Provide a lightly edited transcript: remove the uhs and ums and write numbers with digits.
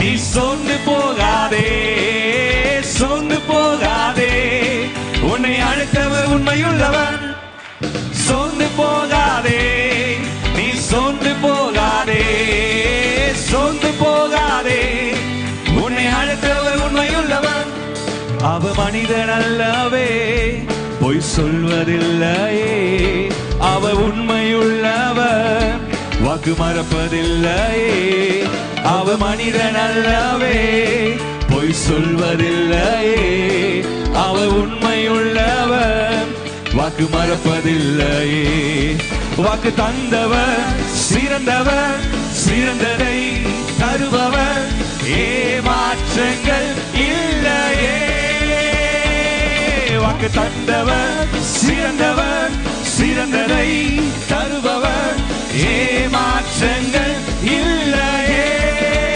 நீ சொந்து போகாதே, சொந்து போகாதே. உன்னை அழைத்தவர் உண்மையுள்ளவர். சொந்து போகாதே, நீ சொந்து போகாதே, சொந்து போகாதே. உன்னை அழைத்தவர் உண்மையுள்ளவர். அவ மனிதன் அல்லவே, பொய் சொல்வதில்லையே. அவ உண்மையுள்ளவர், வாக்கு மறப்பதில்லையே. அவ மனிதன் அல்லவே, பொய் சொல்வதில்லையே. அவ உண்மையுள்ளவர், வாக்கு மறப்பதில்லையே. வாக்கு தந்தவர் சிறந்தவர், சிறந்ததை தருபவர், ஏமாற்றங்கள் இல்லையே. வாக்கு தந்தவர் சிறந்தவர், சிறந்ததை தருபவர், ஏமாற்றங்கள் இல்லை.